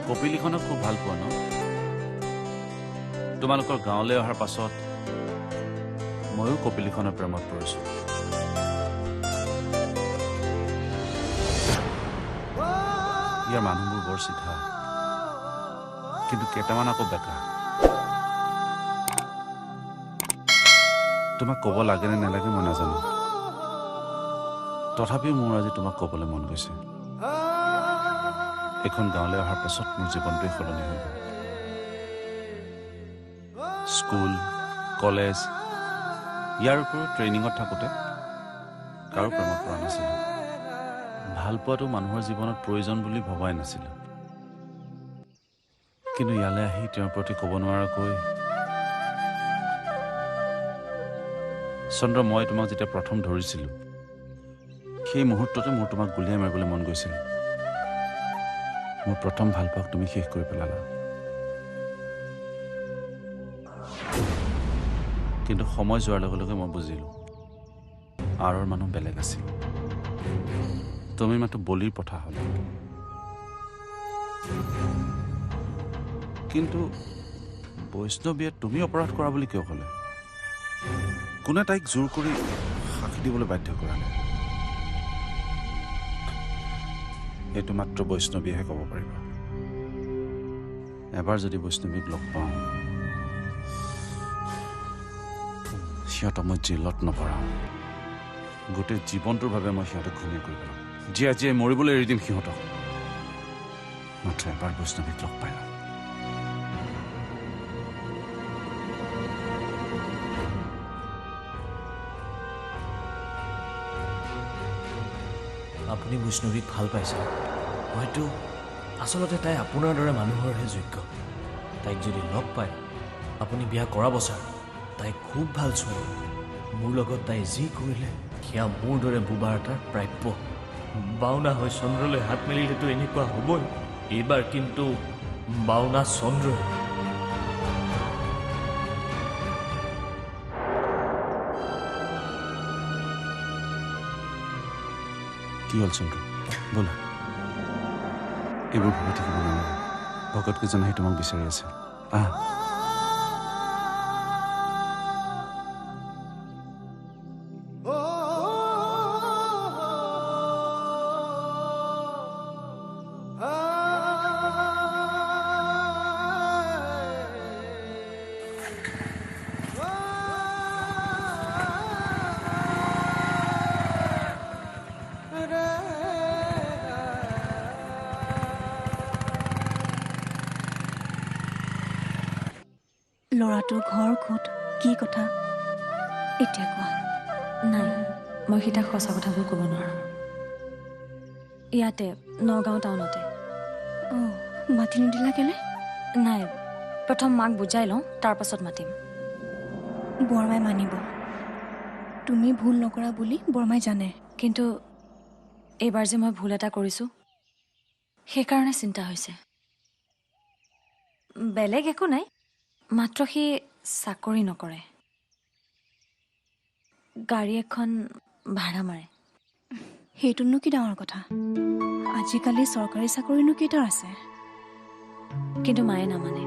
কপিলিখনক খুব ভাল পোৱা ন? তোমালোকৰ গাঁৱলৈ অহাৰ পাছত ময়ো কপিলিখনৰ প্ৰেমত পৰিছোঁ। ইয়াৰ মানুহবোৰ বৰ চিধা, কিন্তু কেইটামান আকৌ বেকা। তোমাক ক'ব লাগে নে নালাগে মই নাজানো, তথাপিও মোৰ আজি তোমাক ক'বলৈ মন গৈছে। এইখন গাঁৱলৈ অহাৰ পাছত মোৰ জীৱনটোৱে সলনি হৈ গ'ল। স্কুল, কলেজ, ইয়াৰ উপৰিও ট্ৰেইনিঙত থাকোঁতে কাৰো প্ৰেমত পৰা নাছিলোঁ। ভাল পোৱাটো মানুহৰ জীৱনত প্ৰয়োজন বুলি ভবাই নাছিলোঁ, কিন্তু ইয়ালৈ আহি তেওঁৰ প্ৰতি ক'ব নোৱাৰাকৈ চন্দ্ৰ, মই তোমাক যেতিয়া প্ৰথম ধৰিছিলোঁ সেই মুহূৰ্ততে মোৰ তোমাক গুলিয়াই মাৰিবলৈ মন গৈছিল। মোৰ প্ৰথম ভাল পোৱাক তুমি শেষ কৰি পেলালা। কিন্তু সময় যোৱাৰ লগে লগে মই বুজিলোঁ আঁৰৰ মানুহ বেলেগ আছিল। তুমি মাত্ৰ বলিৰ পঠা হ'ল। কিন্তু বৈষ্ণৱীয়ে তুমি অপৰাধ কৰা বুলি কিয় ক'লে? কোনে তাইক জোৰ কৰি সাক্ষী দিবলৈ বাধ্য কৰালে? সেইটো মাত্ৰ বৈষ্ণৱীয়েহে ক'ব পাৰিব। এবাৰ যদি বৈষ্ণৱীক লগ পাওঁ, সিহঁতক মই জেলত নভৰাওঁ, গোটেই জীৱনটোৰ বাবে মই সিহঁতক ঘূণীয়া কৰি পেলাম। জীয়াই জীয়াই মৰিবলৈ এৰি দিম সিহঁতক, মাত্ৰ এবাৰ বৈষ্ণৱীক লগ পাই লওঁ। আপুনি বৈষ্ণৱীক ভাল পাইছে, হয়তো আচলতে তাই আপোনাৰ দৰে মানুহৰহে যোগ্য। তাইক যদি লগ পায় আপুনি বিয়া কৰাব ছাৰ। তাই খুব ভাল ছোৱালী। মোৰ লগত তাই যি কৰিলে সেয়া মোৰ দৰে বোবা এটাৰ প্ৰাপ্য। বাওনা হৈ চন্দ্ৰলৈ হাত মেলিলেতো এনেকুৱা হ'বই। এইবাৰ কিন্তু বাওনা চন্দ্ৰ। কি হ'ল চন্দ্ৰ? ব'লা, এইবোৰ ভাবি থাকিব নালাগে। ভকতকেইজন আহি তোমাক বিচাৰি আছে। আহ। ল'ৰাটোৰ ঘৰ ক'ত, কি কথা এতিয়া কোৱা? নাই, মই সেই তাক সঁচা কথাবোৰ ক'ব নোৱাৰোঁ। ইয়াতে নগাঁও টাউনতে। অঁ, মাতি নিদিলা কেলে? নাই, প্ৰথম মাক বুজাই লওঁ, তাৰ পাছত মাতিম। বৰমাই মানিব। তুমি ভুল নকৰা বুলি বৰমাই জানে। কিন্তু এইবাৰ যে মই ভুল এটা কৰিছোঁ, সেইকাৰণে চিন্তা হৈছে। বেলেগ একো নাই, মাত্ৰ সি চাকৰি নকৰে, গাড়ী এখন ভাড়া মাৰে। সেইটোনো কি ডাঙৰ কথা? আজিকালি চৰকাৰী চাকৰিনো কেইটাৰ আছে? কিন্তু মায়ে নামানে।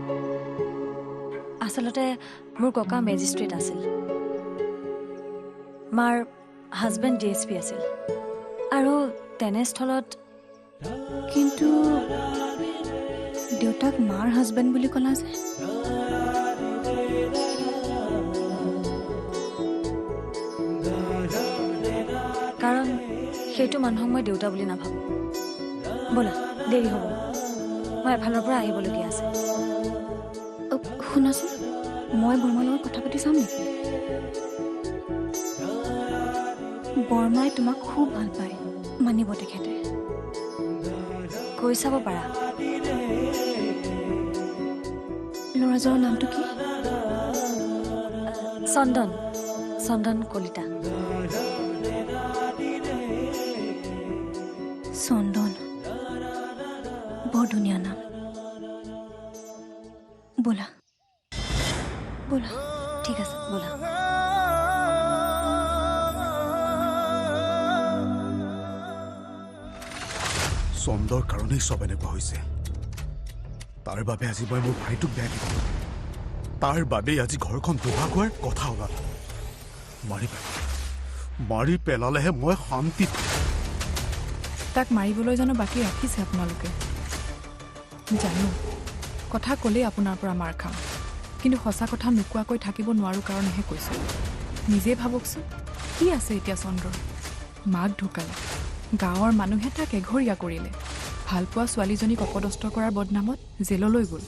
আচলতে মোৰ ককা মেজিষ্ট্ৰেট আছিল, মাৰ হাজবেণ্ড DSP আছিল, আৰু তেনেস্থলত কিন্তু দেউতাক মাৰ হাজবেণ্ড বুলি ক'লা যে? কাৰণ সেইটো মানুহক মই দেউতা বুলি নাভাবোঁ। ব'লা, দেৰি হ'ব, মই এফালৰ পৰা আহিবলগীয়া আছে। শুনাচোন, মই বৰমাৰ লগত কথা পাতি চাম নেকি? বৰমাই তোমাক খুব ভাল পায়, মানিব তেখেতে। কৈ চাব পাৰা। ল'ৰাজনৰ নামটো কি? চন্দন, চন্দন কলিতা। চন্দন, বৰ ধুনীয়া নাম। ব'লা ব'লা। ঠিক আছে, ব'লা। চন্দৰ কাৰণেই চব এনেকুৱা হৈছে। তাৰ বাবে আজি মই মোৰ ভাইটোক বেয়াকে ক'লো। তাৰ বাবেই আজি ঘৰখন দুভাগ হোৱাৰ কথা ওলাল। মাৰি পেলালেহে মই শান্তি পাম। তাক মাৰিবলৈ জানো বাকী ৰাখিছে আপোনালোকে? জানো কথা ক'লেই আপোনাৰ পৰা মাৰ খাম, কিন্তু সঁচা কথা নোকোৱাকৈ থাকিব নোৱাৰোঁ কাৰণেহে কৈছোঁ। নিজে ভাবকচোন, কি আছে এতিয়া চন্দ্ৰৰ? মাক ঢুকালে, গাঁৱৰ মানুহে তাক এঘৰীয়া কৰিলে, ভালপোৱা ছোৱালীজনীক অপদস্থ কৰাৰ বদনামত জেললৈ গ'ল।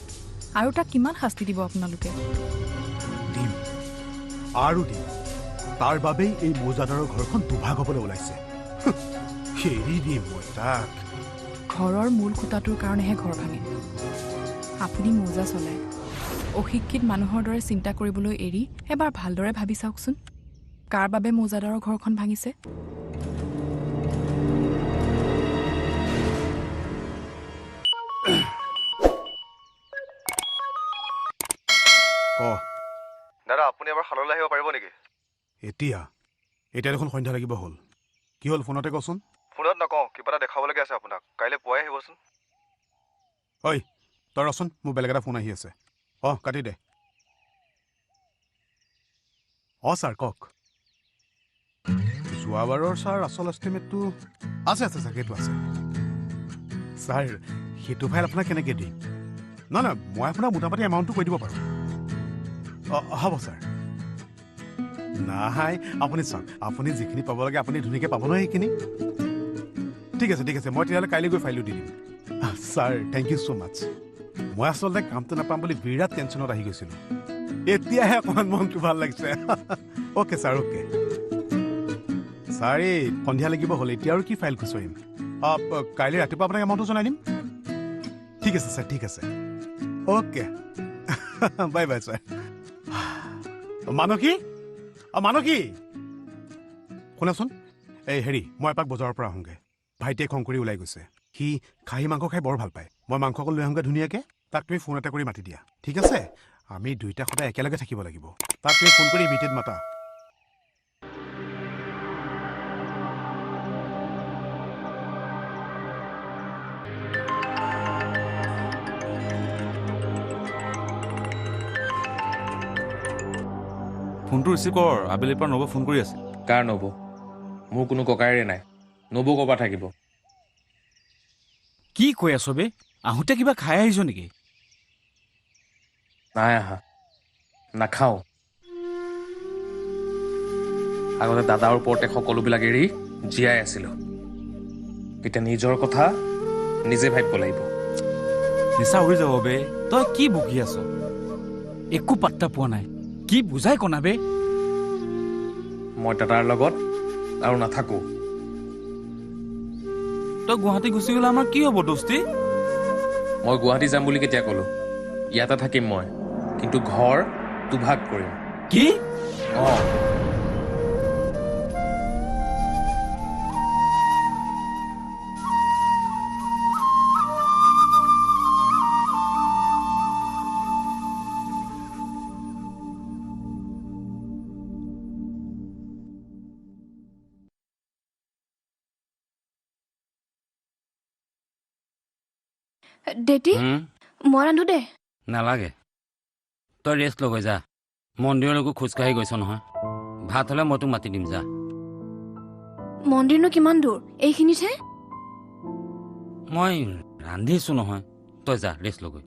আৰু তাক কিমান শাস্তি দিব আপোনালোকে? দিম আৰু দিম। তাৰ বাবেই এই মৌজাদাৰৰ ঘৰখন দুভাগ হ'বলৈ ওলাইছে। এৰি দিম মই তাক। ঘৰৰ মূল খুঁটাটোৰ কাৰণেহে ঘৰ ভাঙে। আপুনি মৌজা চলায়। অশিক্ষিত মানুহৰ দৰে চিন্তা কৰিবলৈ এৰি এবাৰ ভালদৰে ভাবি চাওকচোন, কাৰ বাবে মৌজাদাৰৰ ঘৰখন ভাঙিছে? দাদা আপুনি এবাৰ শাললৈ আহিব পাৰিব নেকি? এতিয়া দেখোন সন্ধ্যা লাগিব হ'ল। কি হ'ল ফোনতে কচোন। ফোনত নকওঁ, কিবা এটা দেখাবলগীয়া আছে আপোনাক। কাইলৈ পুৱাই আহিবচোন। ঐ তই ৰচোন, মোৰ বেলেগ এটা ফোন আহি আছে। কাটি দে। ছাৰ কওক। যোৱাবাৰৰ ছাৰ আচল এষ্টিমেটটো আছে সেইটো আছে। ছাৰ সেইটো ফাইল আপোনাক কেনেকৈ দিম? নহয় মই আপোনাক মোটামুটি এমাউণ্টটো কৈ দিব পাৰোঁ। হ'ব ছাৰ। নাই আপুনি চাওক, আপুনি যিখিনি পাব লাগে আপুনি ধুনীয়াকৈ পাব নহয় সেইখিনি। ঠিক আছে মই তেতিয়াহ'লে কাইলৈ গৈ ফাইলটো দি দিম। ছাৰ থেংক ইউ ছ' মাছ। মই আচলতে কামটো নাপাম বুলি বিৰাট টেনশ্যনত আহি গৈছিলোঁ। এতিয়াহে অকণমান মনটো ভাল লাগিছে। Okay sir okay. ছাৰ এই সন্ধিয়া লাগিব হ'ল, এতিয়া আৰু কি ফাইল খুচৰিম? কাইলৈ ৰাতিপুৱা আপোনাক এমাউণ্টটো জনাই দিম। ঠিক আছে ছাৰ, ঠিক আছে। Okay bye bye sir. Manasi শুনাচোন, এই মই এপাক বজাৰৰ পৰা আহোঁগৈ। ভাইটিয়ে খং কৰি ওলাই গৈছে। সি খাহী মাংস খাই বৰ ভাল পায়। মই মাংস অকণ লৈ আহোঁগৈ ধুনীয়াকৈ। তাক তুমি ফোন এটা কৰি মাতি দিয়া, ঠিক আছে? আমি দুইটা সদায় একেলগে থাকিব লাগিব। তাক তুমি ফোন কৰি ইমিডিয়েট মাতা। ফোনটো ৰিচিভ কৰ, আবেলিৰ পৰা নব ফোন কৰি আছে। কাৰ নব? মোৰ কোনো ককাইৰে নাই। নবৌ ক'ৰবাত থাকিব। কি কৈ আছ বে? আহোঁতে কিবা খাই আহিছ নেকি? নাই আহা, নাখাওঁ। আগতে দাদাৰ ওপৰতে সকলোবিলাক এৰি জীয়াই আছিলোঁ। এতিয়া নিজৰ কথা নিজে ভাবিব লাগিব। নিচা উৰি যাব বে। তই কি বকি আছ? একো পাত্তা পোৱা নাই। কি বুজাই কনা বে? মই দাদাৰ লগত আৰু নাথাকোঁ। তই গুৱাহাটী গুচি গ'লে আমাৰ কি হ'ব দোস্তি? মই গুৱাহাটী যাম বুলি কেতিয়া ক'লো? ইয়াতে থাকিম মই, কিন্তু ঘৰ দুভাগ কৰিম। কি? ডেটি মই ৰান্ধো দে। নালাগে, তই ৰেষ্ট লগৈ যা। মন্দিৰলৈকো খোজকাঢ়ি গৈছ নহয়। ভাত হ'লে মই তোক মাতি দিম, যা। মন্দিৰনো কিমান দূৰ? এইখিনিতহে। মই ৰান্ধিছোঁ নহয়, তই যা ৰেষ্ট লগৈ।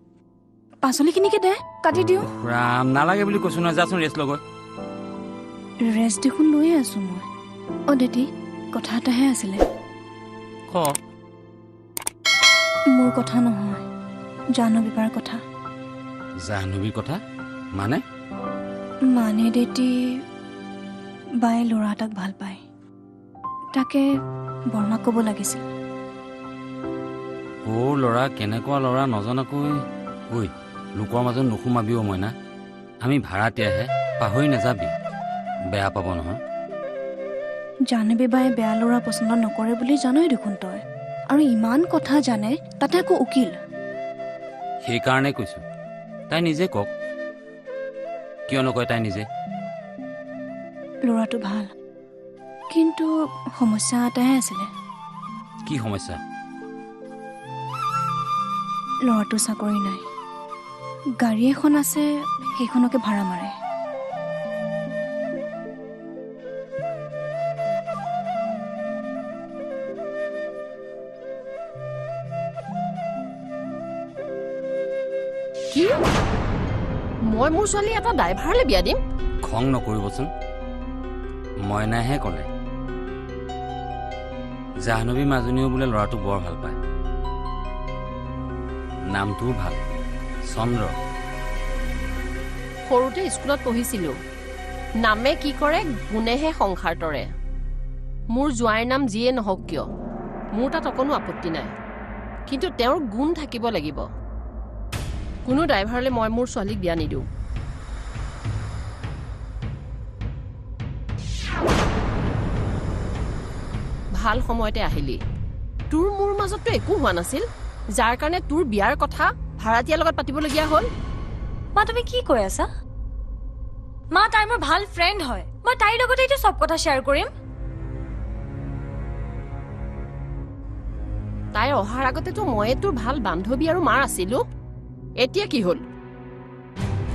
পাচলিখিনিকে দে, কাটি দিওঁ। ৰাম, নালাগে বুলি কৈছোঁ নহয়, যাচোন ৰেষ্ট লগৈ। ৰেষ্ট দেখোন লৈয়ে আছোঁ মই। ডেটি কথা এটাহে আছিলে। ক। মোৰ কথা নহয়, জাহ্নৱীৰ কথা। জাহ্নৱীৰ কথা মানে? মানে ডেটি বায়ে ল'ৰা এটাক ভাল পায়। তাকে বৰ্মাক ক'ব লাগিছিল। ল'ৰা কেনেকুৱা ল'ৰা নজনাকৈ ঐ লোকৰ মাজত নোসোমাবিও মইনা। আমি ভাড়াতীয়াহে, পাহৰি নাযাবি। বেয়া পাব নহয়। জাহ্নৱী বায়ে বেয়া ল'ৰা পচন্দ নকৰে বুলি জানই দেখোন তই। আৰু ইমান কথা জানে, তাতে আকৌ উকিল। সেইকাৰণে কৈছোঁ, তাই নিজে কওক। কিয় নকয় তাই নিজে? ল'ৰাটো ভাল, কিন্তু সমস্যা এটাহে আছিলে। কি সমস্যা? ল'ৰাটোৰ চাকৰি নাই। গাড়ী এখন আছে, সেইখনকে ভাড়া মাৰে। কি মই মোৰ ছোৱালী এটা ড্ৰাইভাৰলৈ বিয়া দিম? খং নকৰিবচোন, মইনাহে ক'লে জাহ্নৱী মাজনীও বোলে ল'ৰাটোক বৰ ভাল পায়। নামটোও ভাল, চন্দ্ৰ। সৰুতে স্কুলত পঢ়িছিলো, নামে কি কৰে গুণেহে সংসাৰ তৰে। মোৰ জোঁৱাইৰ নাম যিয়ে নহওক কিয় মোৰ তাত অকণো আপত্তি নাই, কিন্তু তেওঁৰ গুণ থাকিব লাগিব। কোনো ড্ৰাইভাৰলৈ মই মোৰ ছোৱালীক বিয়া নিদিওঁ। ভাল সময়তে আহিলি। তোৰ মোৰ মাজততো একো হোৱা নাছিল, যাৰ কাৰণে তোৰ বিয়াৰ কথা ভাড়াতীয়াৰ লগত পাতিবলগীয়া হ'ল। মা তুমি কি কৈ আছা? মা তাই মোৰ ভাল ফ্ৰেণ্ড হয়, মই তাইৰ লগতে এইটো চব কথা শ্বেয়াৰ কৰিম। তাই অহাৰ আগতেতো ময়ে তোৰ ভাল বান্ধৱী আৰু মাৰ আছিলো। এতিয়া কি হ'ল?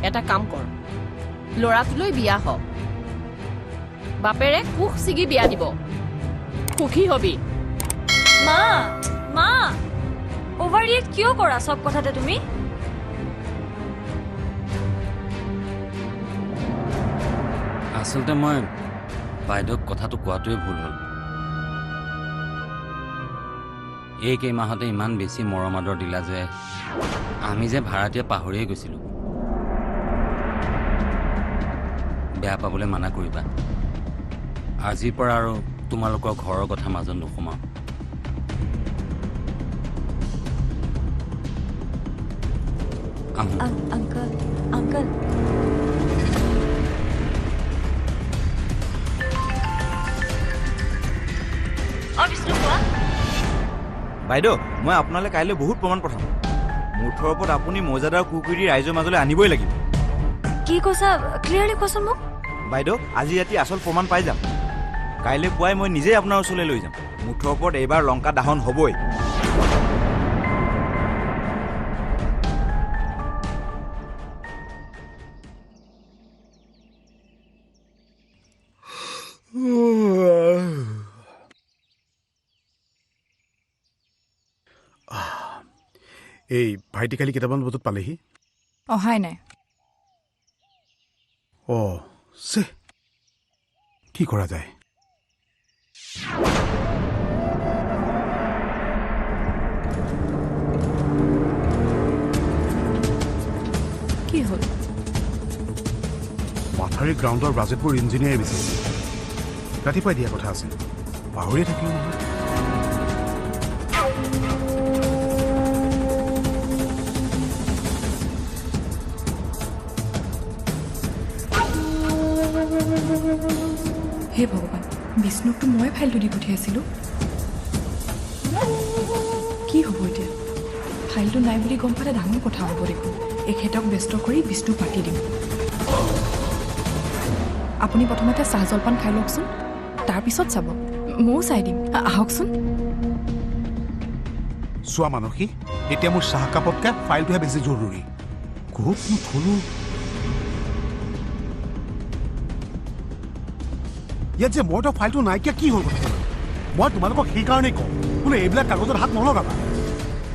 এটা কাম কৰ, ল'ৰাটোলৈ বিয়া হ। বাপেৰে কুশ ছিগি বিয়া দিব, সুখী হবি। মা মা অভাৰ ৰিয়েক্ট কিয় কৰা চব কথাতে তুমি? আচলতে মই বাইদেউক কথাটো কোৱাটোৱে ভুল হ'ল। এই কেইমাহতে ইমান বেছি মৰম আদৰ দিলা যে আমি যে ভাড়াতীয়া পাহৰিয়ে গৈছিলোঁ। বেয়া পাবলৈ মানা কৰিবা। আজিৰ পৰা আৰু তোমালোকৰ ঘৰৰ কথা মাজত নোসোমাওঁ। আংকল আংকল বাইদেউ, মই আপোনালৈ কাইলৈ বহুত প্ৰমাণ পঠাম। মুঠৰ ওপৰত আপুনি মৌজাদাৰ কুকুৰি ৰাইজৰ মাজলৈ আনিবই লাগিব। কি কৈছা? ক্লিয়াৰলি কোৱাচোন মোক। বাইদেউ, আজি ৰাতি আচল প্ৰমাণ পাই যাম। কাইলৈ পুৱাই মই নিজেই আপোনাৰ ওচৰলৈ লৈ যাম। মুঠৰ ওপৰত এইবাৰ লংকা দাহন হ'বই। এই ভাইটি কালি কেইটামান বজাত পালেহি? অহাই নাই। অঁ চে, কি কৰা যায়? কি হ'ল? মাথাউৰি গ্ৰাউণ্ডৰ বাজেটবোৰ ইঞ্জিনিয়াৰে বিচাৰিছে। ৰাতিপুৱাই দিয়া কথা আছিল, পাহৰিয়ে থাকিলোঁ নহয়। হে ভগৱান, বিষ্ণুকতো মই ফাইলটো দি পঠিয়াইছিলোঁ। কি হ'ব এতিয়া? ফাইলটো নাই বুলি গম পালে ডাঙৰ কথা হ'ব দেখোন। এখেতক ব্যস্ত কৰি বিষ্ণুক মাতি দিম। আপুনি প্ৰথমতে চাহ জলপান খাই লওকচোন, তাৰপিছত চাব। ময়ো চাই দিম, আহকচোন। চোৱা মানসী, এতিয়া মোৰ চাহ কাপতকৈ ফাইলটোহে বেছি জৰুৰী। ক'তনো থলোঁ? ইয়াত যে মইতো ফাইলটো নাইকিয়া কি হ'ল কথা? মই তোমালোকক সেইকাৰণেই কওঁ, বোলে এইবিলাক কাগজত হাত নলগাবা।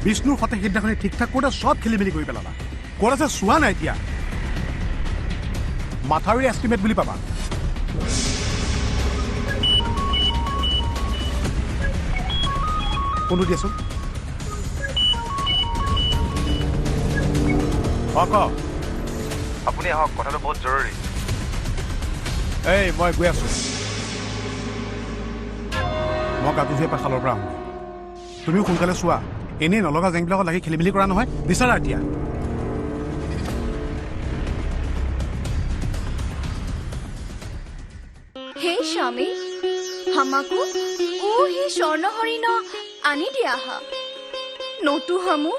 বিষ্ণুৰ সতে সেইদিনাখনি ঠিক ঠাক কৰোঁতে চব খেলি মেলি কৰি পেলালা। ক'ত আছে চোৱা নাই এতিয়া? মাথাউৰি এষ্টিমেট বুলি পাবা। ফোনটো দিয়াচোন। ক আপুনি আহক, কথাটো বহুত জৰুৰী। এই মই গৈ আছোঁ। মই কাপোৰ ধুই পাখালৰ পৰা আহোঁ। তুমিও সোনকালে চোৱা, এনেই নলগা জেংবিলাকত লাগি খেলি মেলি কৰা নহয়। বিচাৰা এতিয়া। হে স্বামী, হামাকো ও হি স্বৰ্ণ হৰিণ আনি দিয়া হা। নতু হামু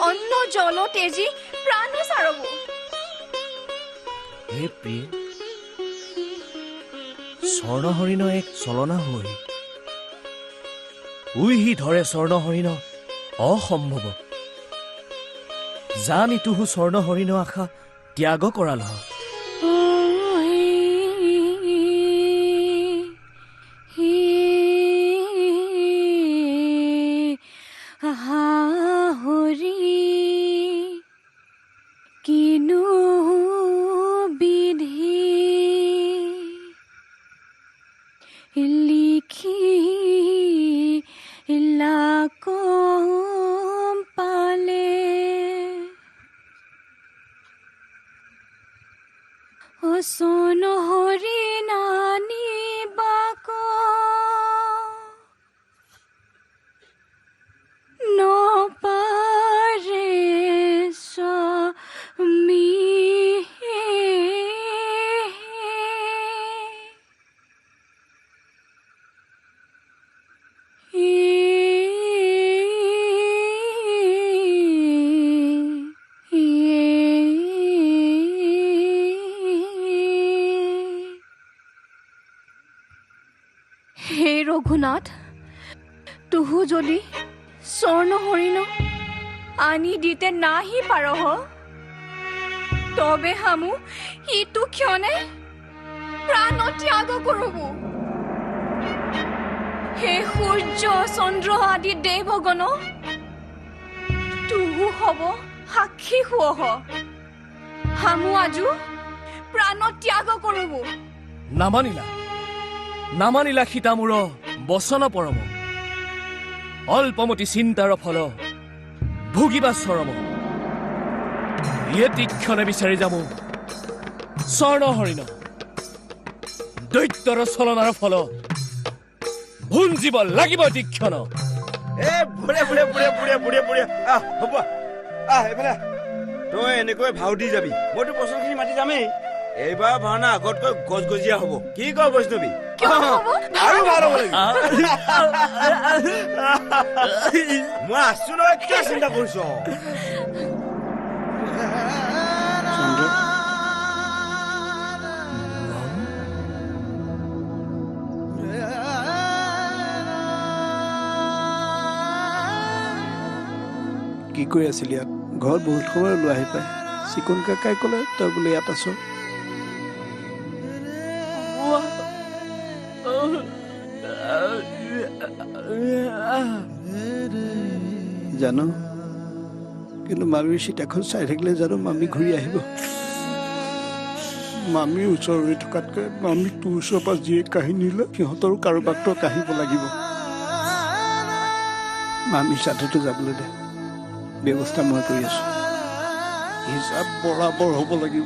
অন্ন জল তেজি প্ৰাণ সাৰব। হে প্ৰিয়ে, স্বৰ্ণ হৰিণ এক চলনা হৈ উই সি ধৰে স্বৰ্ণ হৰিণ অসম্ভৱ। জান ইটোহু স্বৰ্ণ হৰিণ আশা ত্যাগ কৰাল হৰি কিনো বিধি লিখি কম পালে অচন হৰি নানি বাক নপাৰে স্বামী হে ৰঘুনাথ তুহু যদি স্বৰ্ণ হৰিণ আনি দিতে নাহি পাৰহ তবে হামু ইটো ক্ষণে প্ৰাণ ত্যাগ কৰব হে সূৰ্য চন্দ্ৰ আদি দেৱগণ তুহু হব সাক্ষী হুৱ হামু আজু প্ৰাণ ত্যাগ কৰব নামানিলা সীতামূৰ বচন পৰম অল্পমতি চিন্তাৰ ফল ভোগিবা চৰম ইয়ে তীক্ষণে বিচাৰি যামো স্বৰ্ণ হৰিণ দৈত্যৰ চলনাৰ ফল ভুঞ্জিব লাগিব তীক্ষণ হ'ব এইফালে তই এনেকৈ ভাও দি যাবি মইতো পচনখিনি মাতি যামেই এইবাৰ ভাওনা আগতকৈ গজগজীয়া হ'ব কি কয় বৈষ্ণৱী আৰু ভাল হ'ব লাগিব মই আছো নহয় কিয় চিন্তা কৰিছ কি কৈ আছিল ইয়াত ঘৰত বহুত সময় লৈ আহি পায় চিকুন কাকাই ক'লে তই বোলে ইয়াত আছ জানো কিন্তু মামীৰ চিতাখন চাই থাকিলে জানো মামী ঘূৰি আহিব মামীৰ ওচৰ হৈ থকাতকৈ মামী তোৰ ওচৰৰ পৰা যিয়ে কাহিনী লৈ সিহঁতৰো কাৰোবাকতো কাহিব লাগিব মামীৰ সাথেতো যাবলৈ দে ব্যৱস্থা মই কৰি আছো হিচাপ বৰাবৰ হ'ব লাগিব